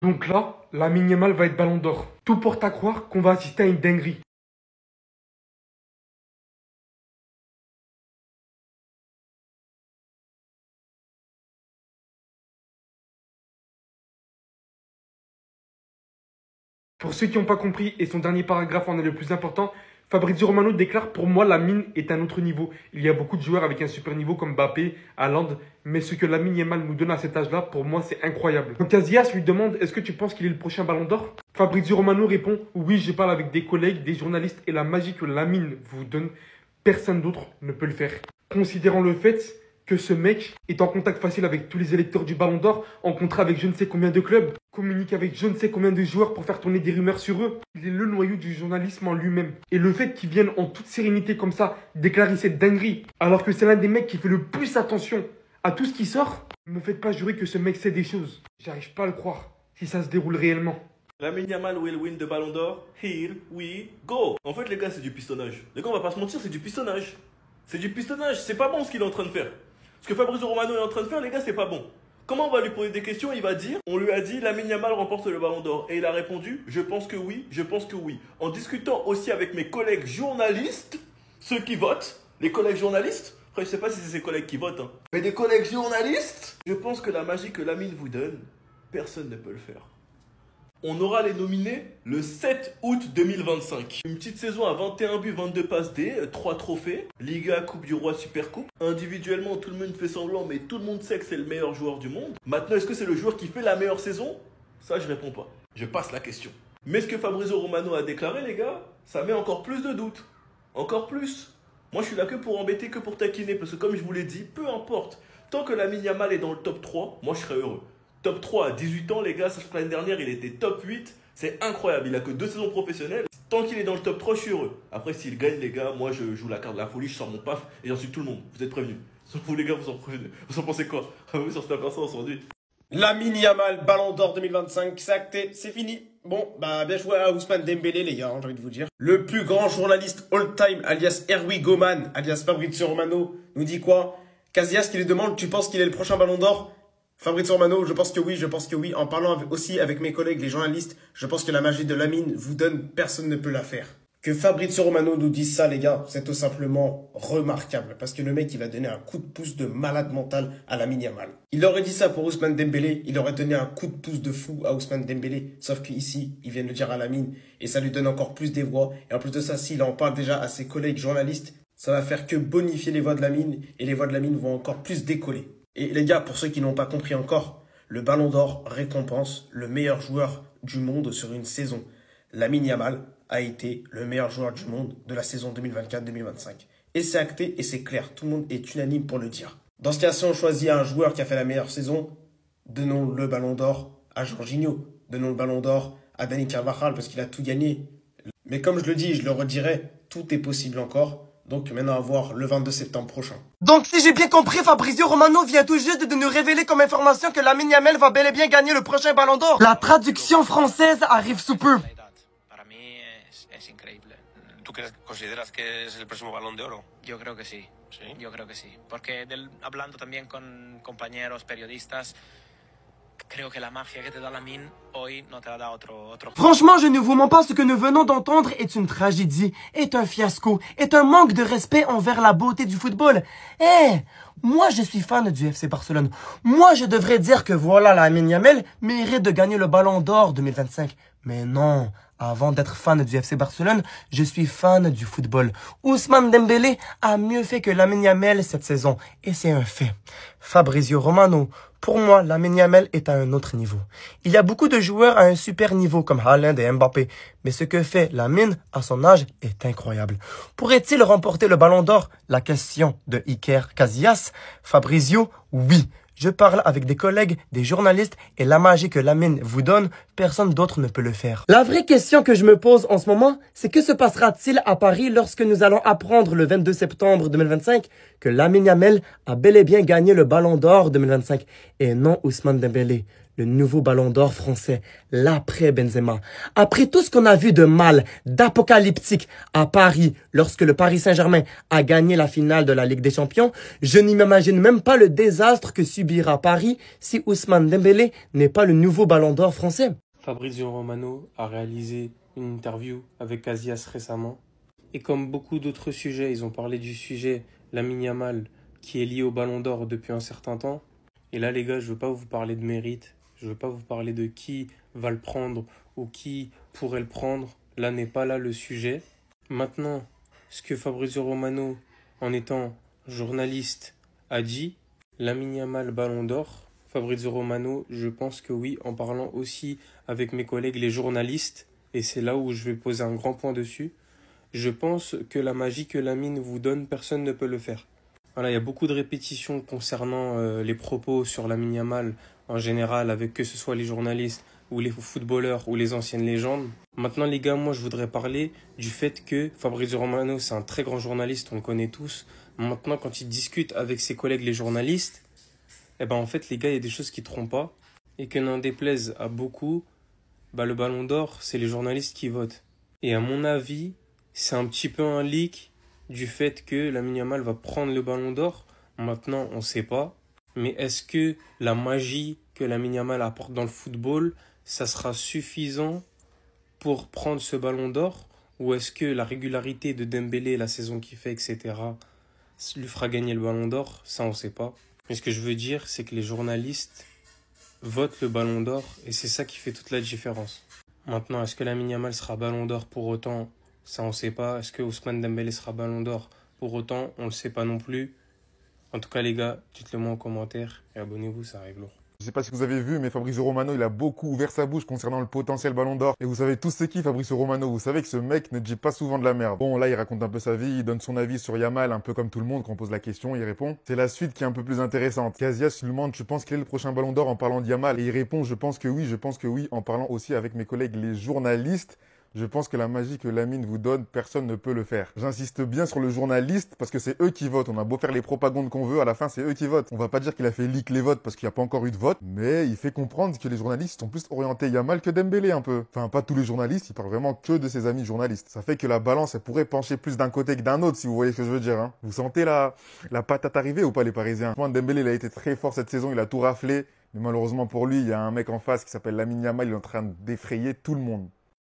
Donc là, Lamine Yamal va être Ballon d'Or. Tout porte à croire qu'on va assister à une dinguerie. Pour ceux qui n'ont pas compris, et son dernier paragraphe en est le plus important, Fabrizio Romano déclare: pour moi, Lamine est un autre niveau. Il y a beaucoup de joueurs avec un super niveau comme Mbappé, Haaland, mais ce que Lamine Yamal nous donne à cet âge-là, pour moi, c'est incroyable. Donc Casillas lui demande: est-ce que tu penses qu'il est le prochain Ballon d'Or? Fabrizio Romano répond: oui, je parle avec des collègues, des journalistes, et la magie que Lamine vous donne, personne d'autre ne peut le faire. Considérant le fait que ce mec est en contact facile avec tous les électeurs du Ballon d'Or, en contrat avec je ne sais combien de clubs, communique avec je ne sais combien de joueurs pour faire tourner des rumeurs sur eux. Il est le noyau du journalisme en lui-même. Et le fait qu'il vienne en toute sérénité comme ça déclarer cette dinguerie, alors que c'est l'un des mecs qui fait le plus attention à tout ce qui sort, ne me faites pas jurer que ce mec sait des choses. J'arrive pas à le croire, si ça se déroule réellement. Lamine Yamal will win the Ballon d'Or. Here we go. En fait, les gars, c'est du pistonnage. Les gars, on va pas se mentir, c'est du pistonnage. C'est du pistonnage. C'est pas bon ce qu'il est en train de faire. Ce que Fabrizio Romano est en train de faire, les gars, c'est pas bon. Comment on va lui poser des questions? Il va dire, on lui a dit, Lamine Yamal remporte le Ballon d'Or. Et il a répondu, je pense que oui, je pense que oui. En discutant aussi avec mes collègues journalistes, ceux qui votent, les collègues journalistes, après, je sais pas si c'est ses collègues qui votent, hein, mais des collègues journalistes, je pense que la magie que Lamine vous donne, personne ne peut le faire. On aura les nominés le 7 août 2025. Une petite saison à 21 buts, 22 passes D, 3 trophées, Liga, Coupe du Roi, Super Coupe. Individuellement, tout le monde fait semblant, mais tout le monde sait que c'est le meilleur joueur du monde. Maintenant, est-ce que c'est le joueur qui fait la meilleure saison? Ça, je réponds pas. Je passe la question. Mais ce que Fabrizio Romano a déclaré, les gars, ça met encore plus de doutes. Encore plus. Moi, je suis là que pour embêter, que pour taquiner, parce que comme je vous l'ai dit, peu importe. Tant que Lamine Yamal est dans le top 3, moi, je serai heureux. Top 3 à 18 ans, les gars, sachant que l'année dernière, il était top 8. C'est incroyable. Il a que 2 saisons professionnelles. Tant qu'il est dans le top 3, je suis heureux. Après, s'il gagne, les gars, moi, je joue la carte de la folie, je sors mon paf et j'insulte tout le monde. Vous êtes prévenus. Sauf vous, les gars, vous en pensez quoi? Vous, sur Snapchat, on s'en dit. Lamine Yamal, Ballon d'Or 2025, c'est acté, c'est fini. Bon, bah bien joué à Ousmane Dembélé, les gars, j'ai envie de vous dire. Le plus grand journaliste all-time, alias Erwi Goman, alias Fabrizio Romano, nous dit quoi? Casillas qui lui demande, tu penses qu'il est le prochain Ballon d'Or? Fabrizio Romano, je pense que oui, je pense que oui. En parlant aussi avec mes collègues, les journalistes, je pense que la magie de Lamine vous donne, personne ne peut la faire. Que Fabrizio Romano nous dise ça, les gars, c'est tout simplement remarquable. Parce que le mec, il va donner un coup de pouce de malade mental à Lamine Yamal. Il aurait dit ça pour Ousmane Dembélé, il aurait donné un coup de pouce de fou à Ousmane Dembélé. Sauf qu'ici, il vient de le dire à Lamine et ça lui donne encore plus des voix. Et en plus de ça, s'il en parle déjà à ses collègues journalistes, ça va faire que bonifier les voix de Lamine et les voix de Lamine vont encore plus décoller. Et les gars, pour ceux qui n'ont pas compris encore, le Ballon d'Or récompense le meilleur joueur du monde sur une saison. Lamine Yamal a été le meilleur joueur du monde de la saison 2024-2025. Et c'est acté et c'est clair, tout le monde est unanime pour le dire. Dans ce cas, si on choisit un joueur qui a fait la meilleure saison, donnons le Ballon d'Or à Jorginho, donnons le Ballon d'Or à Dani Carvajal parce qu'il a tout gagné. Mais comme je le dis, je le redirai, tout est possible encore. Donc maintenant à voir le 22 septembre prochain. Donc si j'ai bien compris, Fabrizio Romano vient tout juste de nous révéler comme information que Lamine Yamal va bel et bien gagner le prochain Ballon d'Or. La traduction française arrive sous peu. Para mí es increíble. ¿Tú consideras que es el próximo Balón de Oro? Yo creo que sí. ¿Sí? Yo creo que sí. Porque hablando también con compañeros periodistas, creo que la magia que te da Lamine hoy no te la da otro. Franchement, je ne vous mens pas, ce que nous venons d'entendre est une tragédie, est un fiasco, est un manque de respect envers la beauté du football. Moi je suis fan du FC Barcelone. Moi je devrais dire que voilà, Lamine Yamal mérite de gagner le Ballon d'Or 2025. Mais non, avant d'être fan du FC Barcelone, je suis fan du football. Ousmane Dembélé a mieux fait que Lamine Yamal cette saison. Et c'est un fait. Fabrizio Romano, pour moi, Lamine Yamal est à un autre niveau. Il y a beaucoup de joueurs à un super niveau comme Haaland et Mbappé. Mais ce que fait Lamine à son âge est incroyable. Pourrait-il remporter le Ballon d'Or? La question de Iker Casillas. Fabrizio, oui. Je parle avec des collègues, des journalistes et la magie que Lamine vous donne, personne d'autre ne peut le faire. La vraie question que je me pose en ce moment, c'est que se passera-t-il à Paris lorsque nous allons apprendre le 22 septembre 2025 que Lamine Yamal a bel et bien gagné le Ballon d'Or 2025 et non Ousmane Dembélé. le nouveau ballon d'or français, l'après Benzema. Après tout ce qu'on a vu de mal, d'apocalyptique à Paris, lorsque le Paris Saint-Germain a gagné la finale de la Ligue des Champions, je n'imagine même pas le désastre que subira Paris si Ousmane Dembélé n'est pas le nouveau ballon d'or français. Fabrizio Romano a réalisé une interview avec Casillas récemment. Et comme beaucoup d'autres sujets, ils ont parlé du sujet Lamine Yamal qui est lié au ballon d'or depuis un certain temps. Et là les gars, je ne veux pas vous parler de mérite, je ne veux pas vous parler de qui va le prendre ou qui pourrait le prendre. Là n'est pas là le sujet. Maintenant, ce que Fabrizio Romano, en étant journaliste, a dit, Lamine Yamal ballon d'or, Fabrizio Romano, je pense que oui, en parlant aussi avec mes collègues les journalistes, et c'est là où je vais poser un grand point dessus, je pense que la magie que Lamine vous donne, personne ne peut le faire. Voilà, il y a beaucoup de répétitions concernant les propos sur Lamine Yamal en général, avec que ce soit les journalistes ou les footballeurs ou les anciennes légendes. Maintenant les gars, moi je voudrais parler du fait que Fabrizio Romano, c'est un très grand journaliste, on le connaît tous. Maintenant quand il discute avec ses collègues les journalistes, eh ben en fait les gars, il y a des choses qui ne trompent pas. Et que n'en déplaise à beaucoup, le ballon d'or, c'est les journalistes qui votent. Et à mon avis, c'est un petit peu un leak du fait que Lamine Yamal va prendre le ballon d'or. Maintenant, on ne sait pas. Mais est-ce que la magie que Lamine Yamal apporte dans le football, ça sera suffisant pour prendre ce ballon d'or? Ou est-ce que la régularité de Dembélé, la saison qu'il fait, etc., lui fera gagner le ballon d'or? Ça, on ne sait pas. Mais ce que je veux dire, c'est que les journalistes votent le ballon d'or et c'est ça qui fait toute la différence. Maintenant, est-ce que Lamine Yamal sera ballon d'or pour autant? Ça, on ne sait pas. Est-ce que Ousmane Dembélé sera ballon d'or pour autant? On ne le sait pas non plus. En tout cas, les gars, dites-le moi en commentaire et abonnez-vous, ça arrive lourd. Je sais pas si vous avez vu, mais Fabrizio Romano, il a beaucoup ouvert sa bouche concernant le potentiel ballon d'or. Et vous savez tous c'est qui Fabrizio Romano? Vous savez que ce mec ne dit pas souvent de la merde. Bon, là, il raconte un peu sa vie, il donne son avis sur Yamal, un peu comme tout le monde, quand on pose la question, il répond. C'est la suite qui est un peu plus intéressante. Casillas lui demande, tu penses qu'il est le prochain ballon d'or en parlant de Yamal? Et il répond, je pense que oui, en parlant aussi avec mes collègues les journalistes. Je pense que la magie que Lamine vous donne, personne ne peut le faire. J'insiste bien sur le journaliste parce que c'est eux qui votent. On a beau faire les propagandes qu'on veut, à la fin c'est eux qui votent. On va pas dire qu'il a fait leak les votes parce qu'il n'y a pas encore eu de vote, mais il fait comprendre que les journalistes sont plus orientés Yamal que Dembélé un peu. Enfin, pas tous les journalistes, il parle vraiment que de ses amis journalistes. Ça fait que la balance, elle pourrait pencher plus d'un côté que d'un autre, si vous voyez ce que je veux dire. Hein. Vous sentez la patate arriver ou pas les Parisiens? Dembélé, il a été très fort cette saison, il a tout raflé. Mais malheureusement pour lui, il y a un mec en face qui s'appelle Lamine Yamal, il est en train de défrayer tout le monde.